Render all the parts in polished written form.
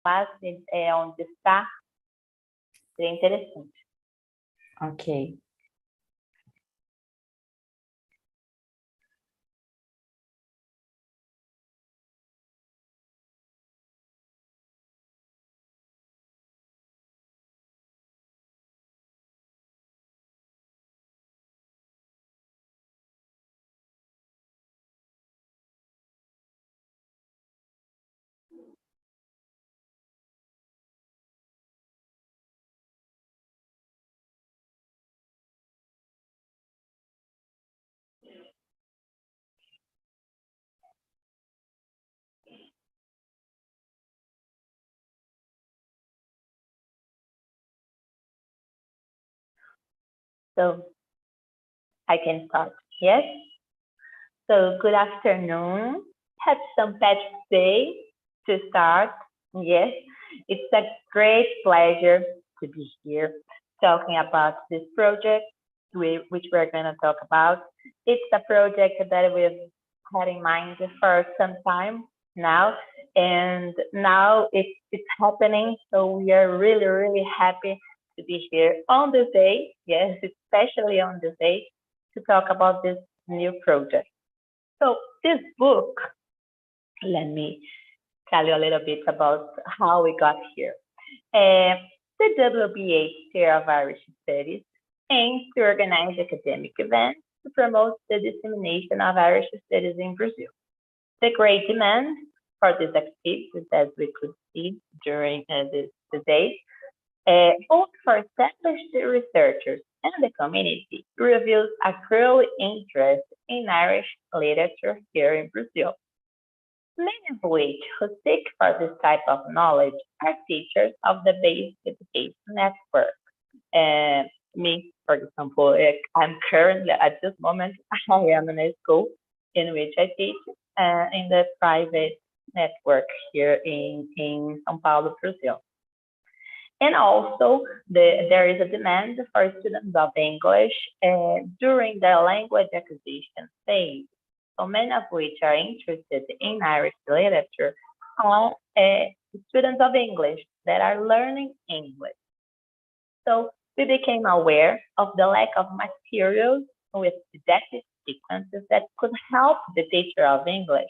classe onde está, seria interessante. Ok. So I can start. Yes? So good afternoon. Have some patch day to start. Yes, it's a great pleasure to be here talking about this project, which we're going to talk about. It's a project that we've had in mind for some time now, and now it's happening. So we are really, really happy to be here on this day. Yes, especially on this day to talk about this new project. So this book, let me tell you a little bit about how we got here. The WBA Chair of Irish Studies aims to organize academic events to promote the dissemination of Irish studies in Brazil. The great demand for these activities, as we could see during the day, both for established researchers and the community, reveals a growing interest in Irish literature here in Brazil. Many of which who seek for this type of knowledge are teachers of the basic education network. And me, for example, I'm currently at this moment, I am in a school in which I teach in the private network here in São Paulo, Brazil. And also, there is a demand for students of English during their language acquisition phase. So many of which are interested in Irish literature are students of English that are learning English. So we became aware of the lack of materials with didactic sequences that could help the teacher of English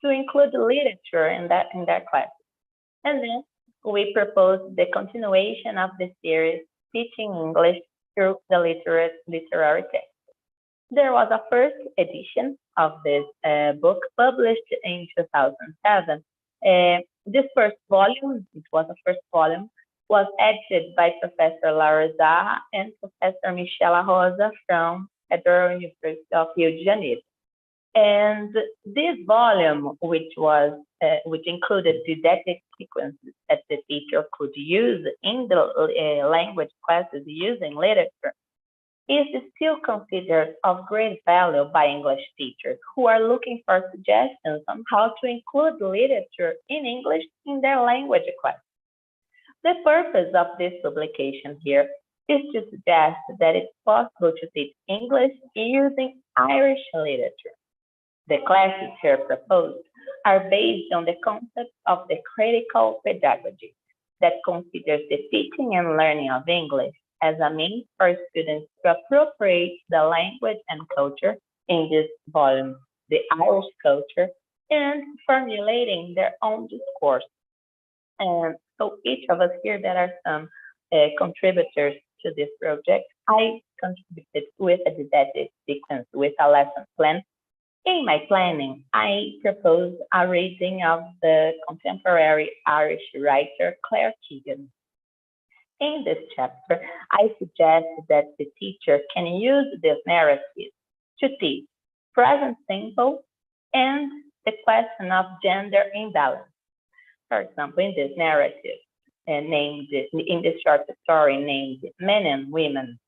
to include literature in their class. And then we proposed the continuation of the series Teaching English through the literary text. There was a first edition of this book published in 2007. This first volume, it was the first volume, was edited by Professor Laura Izarra and Professor Michela Rosa from Federal University of Rio de Janeiro. And this volume, which included didactic sequences that the teacher could use in the language classes using literature, is still considered of great value by English teachers who are looking for suggestions on how to include literature in English in their language class. The purpose of this publication here is to suggest that it's possible to teach English using Irish literature. The classes here proposed are based on the concept of the critical pedagogy that considers the teaching and learning of English as a means for students to appropriate the language and culture in this volume, the Irish culture, and formulating their own discourse. And so each of us here that are some contributors to this project, I contributed with a didactic sequence with a lesson plan. In my planning, I proposed a reading of the contemporary Irish writer Claire Keegan. In this chapter, I suggest that the teacher can use this narrative to teach present simple and the question of gender imbalance. For example, in this narrative, named in this short story named Men and Women,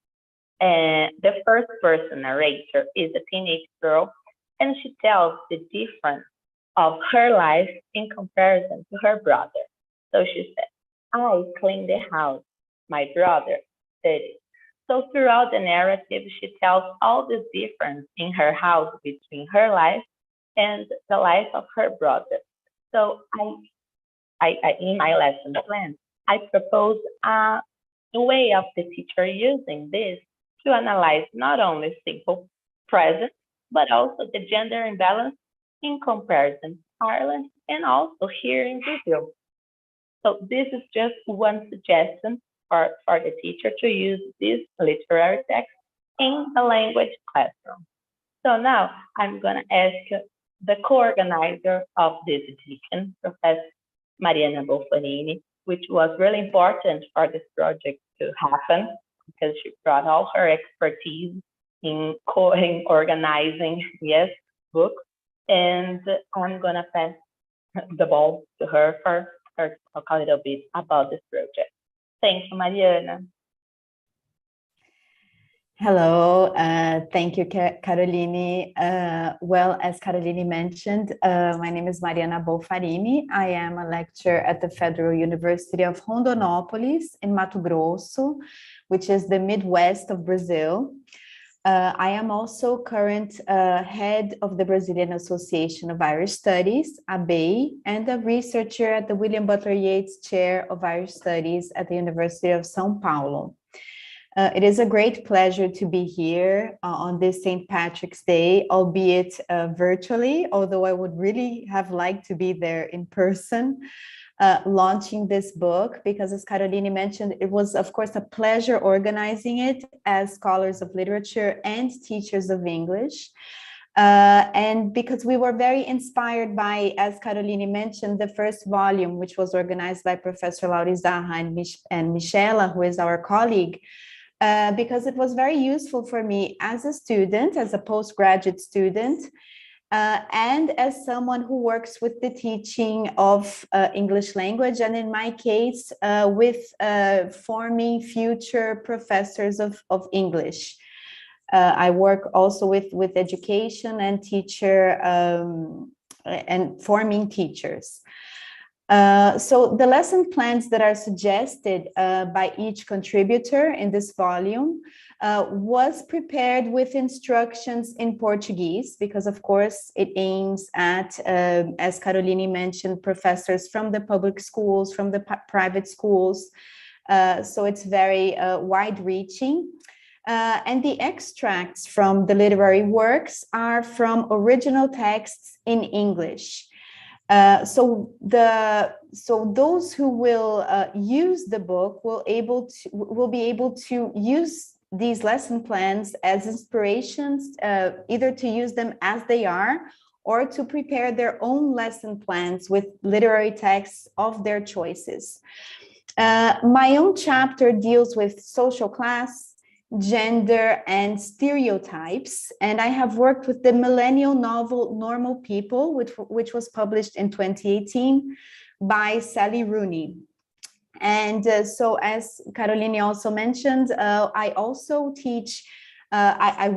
the first person narrator is a teenage girl, and she tells the difference of her life in comparison to her brother. So she said, I clean the house, my brother did it. So throughout the narrative, she tells all the difference in her house between her life and the life of her brother. So in my lesson plan, I propose a way of the teacher using this to analyze not only simple present, but also the gender imbalance in comparison to Ireland and also here in Brazil. So this is just one suggestion for the teacher to use this literary text in the language classroom. So now I'm going to ask the co-organizer of this edition, Professor Mariana Bolfarine, which was really important for this project to happen because she brought all her expertise in organizing, yes, books. And I'm going to pass the ball to her for her to talk a little bit about this project. Thank you, Mariana. Hello, thank you, Caroline. Well, as Caroline mentioned, my name is Mariana Bolfarine. I am a lecturer at the Federal University of Rondonópolis in Mato Grosso, which is the Midwest of Brazil. I am also current head of the Brazilian Association of Irish Studies, ABEI, and a researcher at the William Butler Yeats Chair of Irish Studies at the University of São Paulo. It is a great pleasure to be here on this St. Patrick's Day, albeit virtually, although I would really have liked to be there in person, launching this book, because as Caroline mentioned, it was, of course, a pleasure organizing it as scholars of literature and teachers of English. And because we were very inspired by, as Caroline mentioned, the first volume, which was organized by Professor Izarra and Michela, who is our colleague, because it was very useful for me as a student, as a postgraduate student, and as someone who works with the teaching of English language, and in my case, with forming future professors of English. I work also with education and teacher and forming teachers. So the lesson plans that are suggested by each contributor in this volume was prepared with instructions in Portuguese, because of course it aims at, as Caroline mentioned, professors from the public schools, from the private schools. So it's very wide-reaching. And the extracts from the literary works are from original texts in English. So those who will use the book will be able to use these lesson plans as inspirations, either to use them as they are or to prepare their own lesson plans with literary texts of their choices. My own chapter deals with social class, gender, and stereotypes, and I have worked with the millennial novel Normal People, which was published in 2018 by Sally Rooney. And so, as Caroline also mentioned, I also teach, I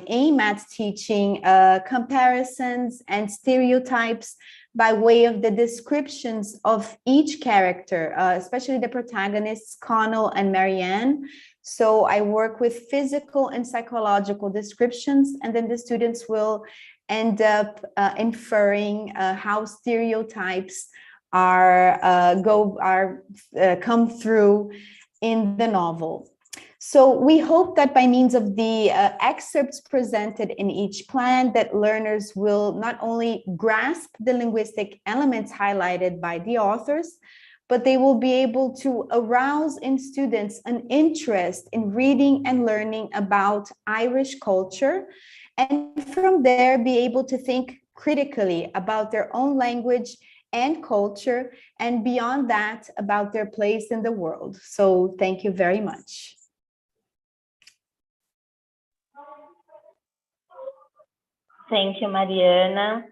aim at teaching comparisons and stereotypes by way of the descriptions of each character, especially the protagonists, Connell and Marianne. So I work with physical and psychological descriptions, and then the students will end up inferring how stereotypes come through in the novel. So we hope that by means of the excerpts presented in each plan, that learners will not only grasp the linguistic elements highlighted by the authors, but they will be able to arouse in students an interest in reading and learning about Irish culture, and from there be able to think critically about their own language and culture, and beyond that, about their place in the world. So thank you very much. Thank you, Mariana.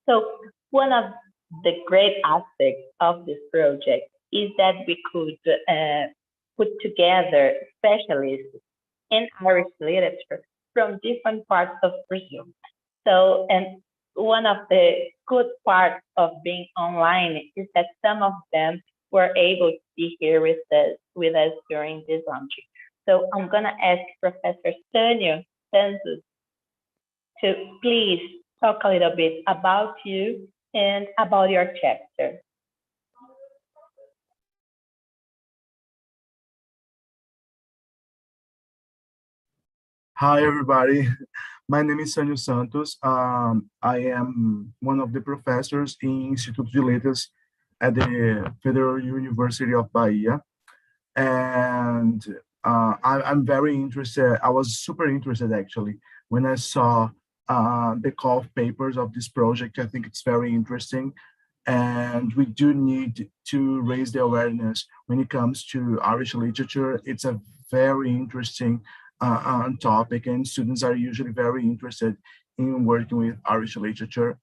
So one of the great aspects of this project is that we could put together specialists in Irish literature from different parts of Brazil. So, and one of the good parts of being online is that some of them were able to be here with us during this launching. So I'm gonna ask Professor Sânio Santos to please talk a little bit about you and about your chapter. Hi, everybody. My name is Sânio Santos. I am one of the professors in Instituto de Letras at the Federal University of Bahia. And I'm very interested. I was super interested, actually, when I saw the call of papers of this project. I think it's very interesting. And we do need to raise the awareness when it comes to Irish literature. It's a very interesting topic, and students are usually very interested in working with Irish literature.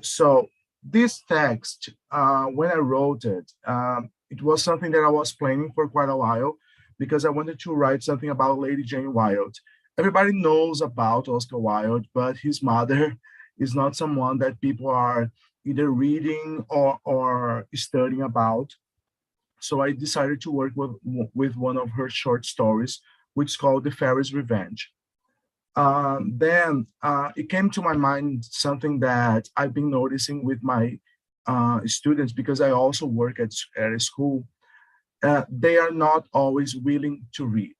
So this text, when I wrote it, it was something that I was planning for quite a while because I wanted to write something about Lady Jane Wilde. Everybody knows about Oscar Wilde, but his mother is not someone that people are either reading or studying about. So I decided to work with one of her short stories, which is called The Fairy's Revenge. Then it came to my mind something that I've been noticing with my students, because I also work at a school. They are not always willing to read.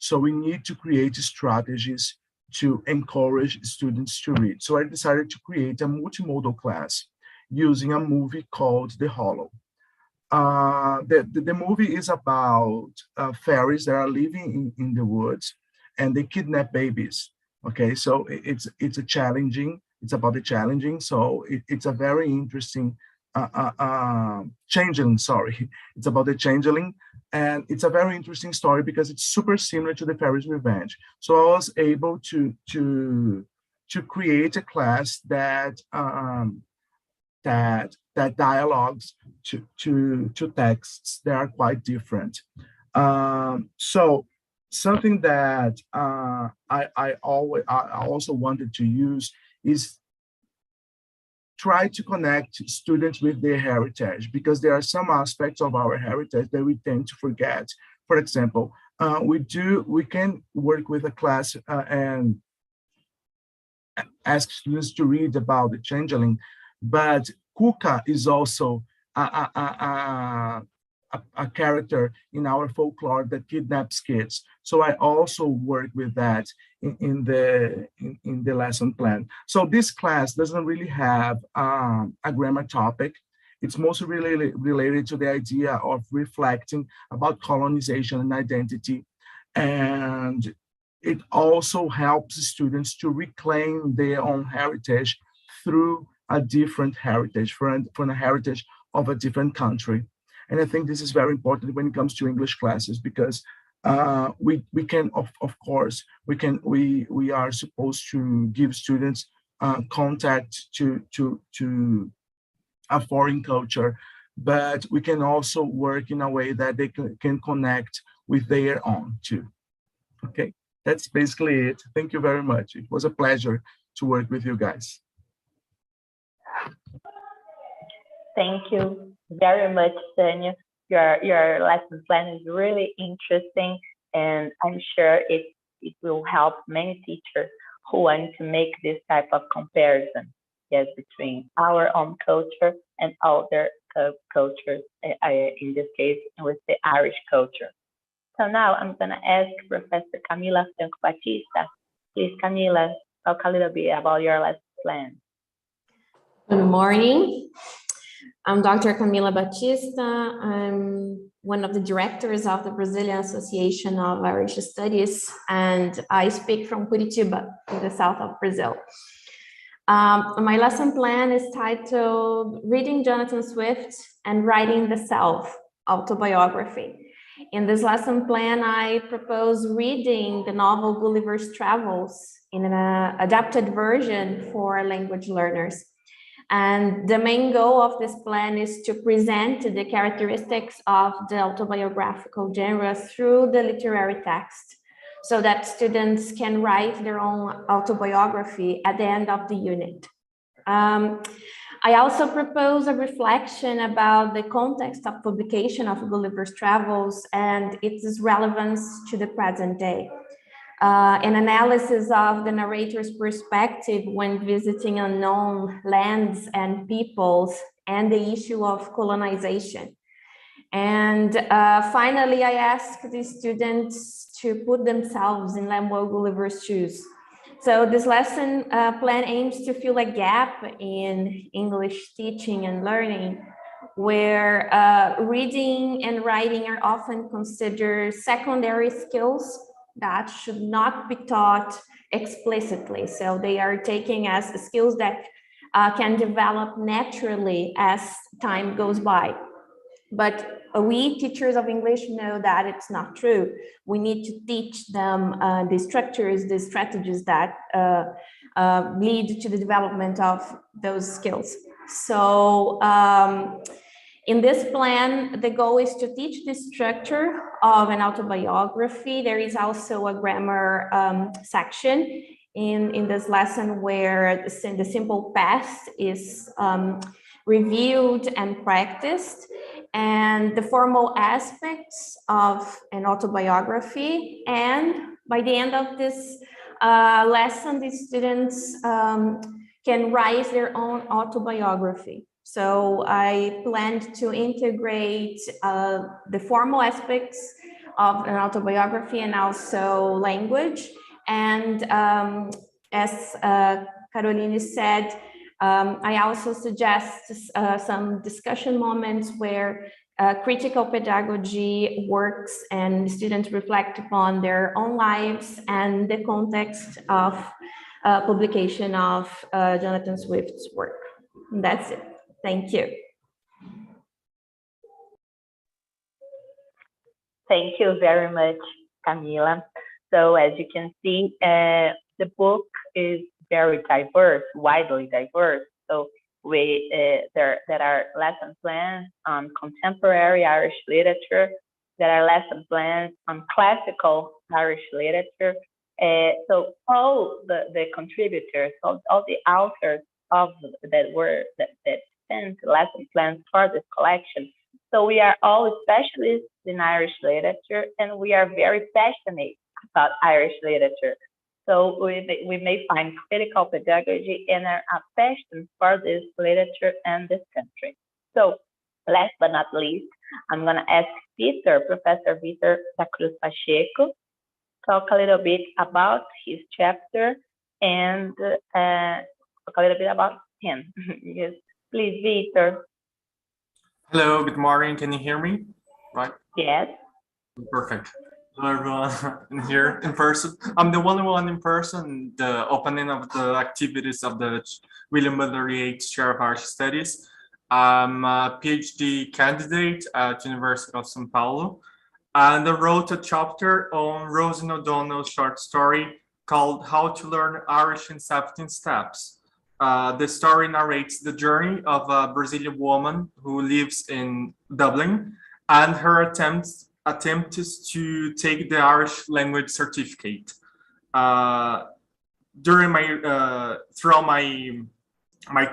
So we need to create strategies to encourage students to read. So I decided to create a multimodal class using a movie called The Hollow. The movie is about fairies that are living in the woods, and they kidnap babies. Okay, so it's a challenging. It's about the challenging. So it's a very interesting changeling. Sorry, it's about the changeling, and it's a very interesting story because it's super similar to the Fairy's Revenge. So I was able to create a class that dialogues to texts that are quite different. So something that I also wanted to use is try to connect students with their heritage, because there are some aspects of our heritage that we tend to forget. For example, we can work with a class and ask students to read about the changeling, but Kuka is also a character in our folklore that kidnaps kids. So I also work with that in the lesson plan. So this class doesn't really have a grammar topic. It's mostly related to the idea of reflecting about colonization and identity. And it also helps students to reclaim their own heritage through a different heritage, from a heritage of a different country. And I think this is very important when it comes to English classes, because we can, of course, we are supposed to give students contact to a foreign culture, but we can also work in a way that they can connect with their own too. Okay, that's basically it. Thank you very much. It was a pleasure to work with you guys. Thank you very much, Tanya. Your lesson plan is really interesting, and I'm sure it will help many teachers who want to make this type of comparison, yes, between our own culture and other cultures, in this case, with the Irish culture. So now I'm going to ask Professor Camila Franco Batista. Please, Camila, talk a little bit about your lesson plan. Good morning. I'm Dr. Camila Batista. I'm one of the directors of the Brazilian Association of Irish Studies, and I speak from Curitiba, in the south of Brazil. My lesson plan is titled Reading Jonathan Swift and Writing the Self, Autobiography. In this lesson plan, I propose reading the novel Gulliver's Travels in an adapted version for language learners. And the main goal of this plan is to present the characteristics of the autobiographical genre through the literary text, so that students can write their own autobiography at the end of the unit. I also propose a reflection about the context of publication of Gulliver's Travels and its relevance to the present day. An analysis of the narrator's perspective when visiting unknown lands and peoples, and the issue of colonization. And finally, I ask the students to put themselves in Lemuel Gulliver's shoes. So this lesson plan aims to fill a gap in English teaching and learning, where reading and writing are often considered secondary skills that should not be taught explicitly. So they are taken as skills that can develop naturally as time goes by. But we teachers of English know that it's not true. We need to teach them the structures, the strategies that lead to the development of those skills. So in this plan, the goal is to teach the structure of an autobiography. There is also a grammar section in this lesson where the simple past is reviewed and practiced, and the formal aspects of an autobiography. And by the end of this lesson, the students can write their own autobiography. So I planned to integrate the formal aspects of an autobiography and also language. And as Caroline said, I also suggest some discussion moments where critical pedagogy works and students reflect upon their own lives and the context of publication of Jonathan Swift's work. And that's it. Thank you. Thank you very much, Camila. So as you can see, the book is very diverse, widely diverse. So there are lesson plans on contemporary Irish literature. There are lesson plans on classical Irish literature. So all the contributors, all the authors that sent lesson plans for this collection. So we are all specialists in Irish literature, and we are very passionate about Irish literature. So we may find critical pedagogy and a passion for this literature and this country. So last but not least, I'm going to ask Professor Vitor da Cruz Pacheco, talk a little bit about his chapter and talk a little bit about him. Yes, please, Vitor. Hello, good morning. Can you hear me? Right? Yes. Perfect. Hello, everyone here in person. I'm the only one in person. The opening of the activities of the William Butler Yeats Chair of Irish Studies. I'm a PhD candidate at University of São Paulo, and I wrote a chapter on Rosie O'Donnell's short story called How to Learn Irish in 17 Steps. The story narrates the journey of a Brazilian woman who lives in Dublin and her attempt is to take the Irish language certificate. Throughout my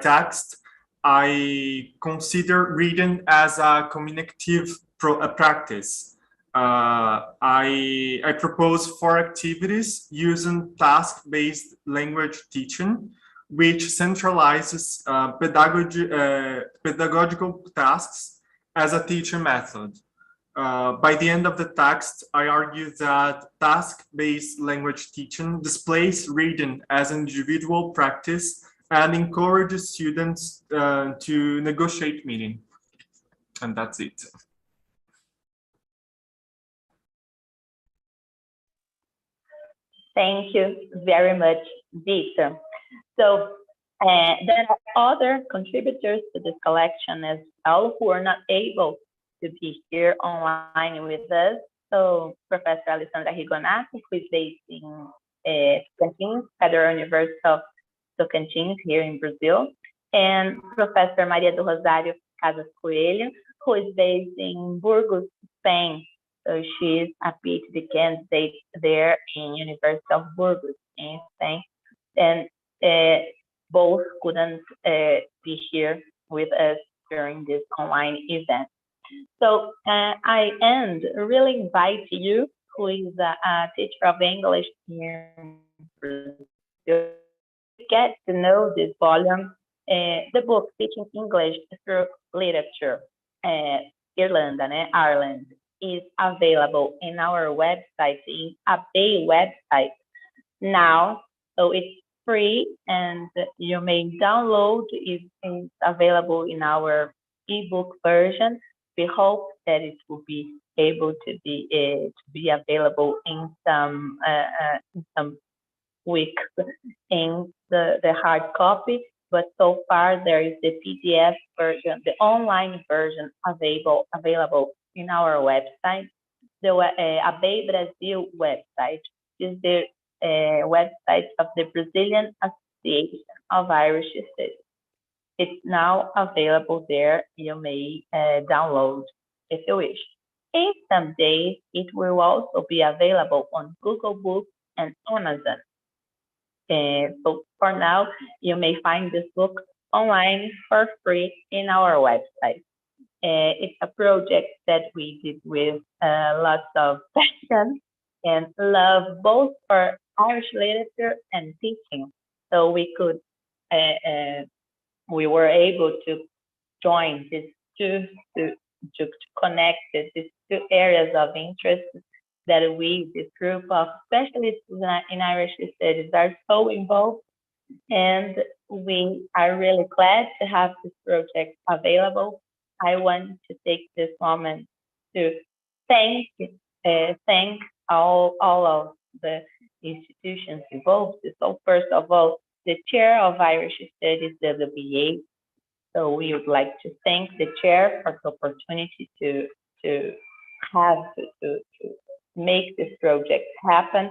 text, I consider reading as a communicative practice. I propose 4 activities using task-based language teaching, which centralizes pedagogical tasks as a teaching method. By the end of the text, I argue that task-based language teaching displays reading as an individual practice and encourages students to negotiate meaning. And that's it. Thank you very much, Vitor. So there are other contributors to this collection as well who are not able to be here online with us. So Professor Alessandra Rigonati, who is based in Tocantins, Federal University of Tocantins here in Brazil, and Professor Maria do Rosário Casas Coelho, who is based in Burgos, Spain. So she is a PhD candidate there in University of Burgos in Spain. And both couldn't be here with us during this online event. So I really invite you, who is a teacher of English here in Brazil, to get to know this volume, the book Teaching English Through Literature, Ireland, is available in our website, in ABEI website now. So it's free and you may download it. It's available in our ebook version. We hope that it will be able to be available in some weeks in the hard copy. But so far there is the PDF version, the online version available in our website. The ABEI Brazil website is the website of the Brazilian Association of Irish Studies. It's now available there. You may download if you wish. In some days, it will also be available on Google Books and Amazon. So for now, you may find this book online for free in our website. It's a project that we did with lots of passion and love, both for Irish literature and teaching. So we were able to join these two to connect these two areas of interest that we, this group of specialists in Irish studies, are so involved. And we are really glad to have this project available. I want to take this moment to thank all of the institutions involved. So first of all, the chair of Irish Studies, WBA. So we would like to thank the chair for the opportunity to make this project happen.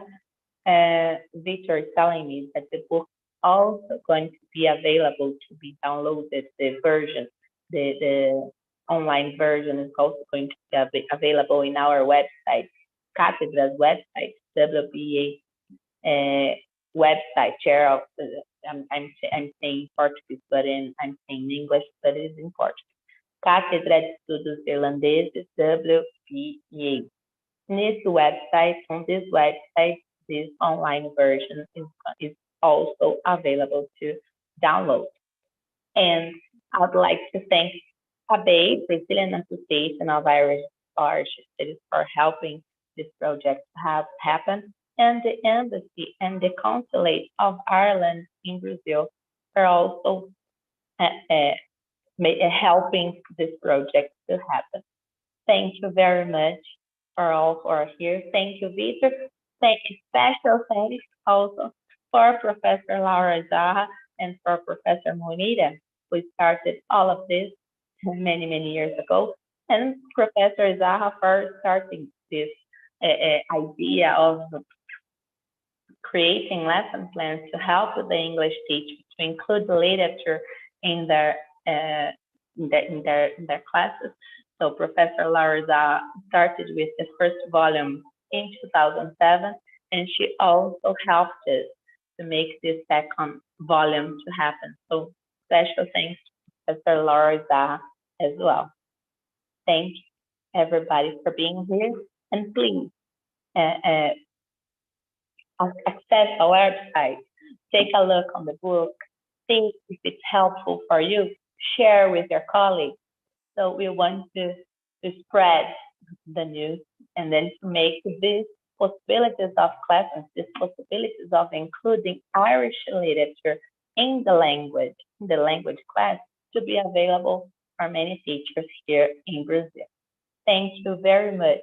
Victor is telling me that the book also going to be available to be downloaded. The version, the online version is also going to be available in our website, Cathedra's website, WBA website. Chair of I'm saying Portuguese, but I'm saying English, but it is in Portuguese. Cátedra de Estudos Irlandeses, WBA. On this website, this online version is also available to download. And I'd like to thank ABEI, Brazilian Association of Irish Studies, for helping this project have happen, and the Embassy and the Consulate of Ireland in Brazil are also helping this project to happen. Thank you very much for all who are here. Thank you, Victor. Special thanks also for Professor Laura Izarra and for Professor Monita, who started all of this many, many years ago, and Professor Izarra for starting this idea of creating lesson plans to help the English teachers to include the literature in their classes. So Professor Laura started with the first volume in 2007, and she also helped us to make this second volume to happen. So special thanks to Professor Laura as well. Thank you, everybody, for being here, and please access our website, take a look on the book, see if it's helpful for you, share with your colleagues. So we want to spread the news and then to make these possibilities of classes, these possibilities of including Irish literature in the language class to be available for many teachers here in Brazil. Thank you very much.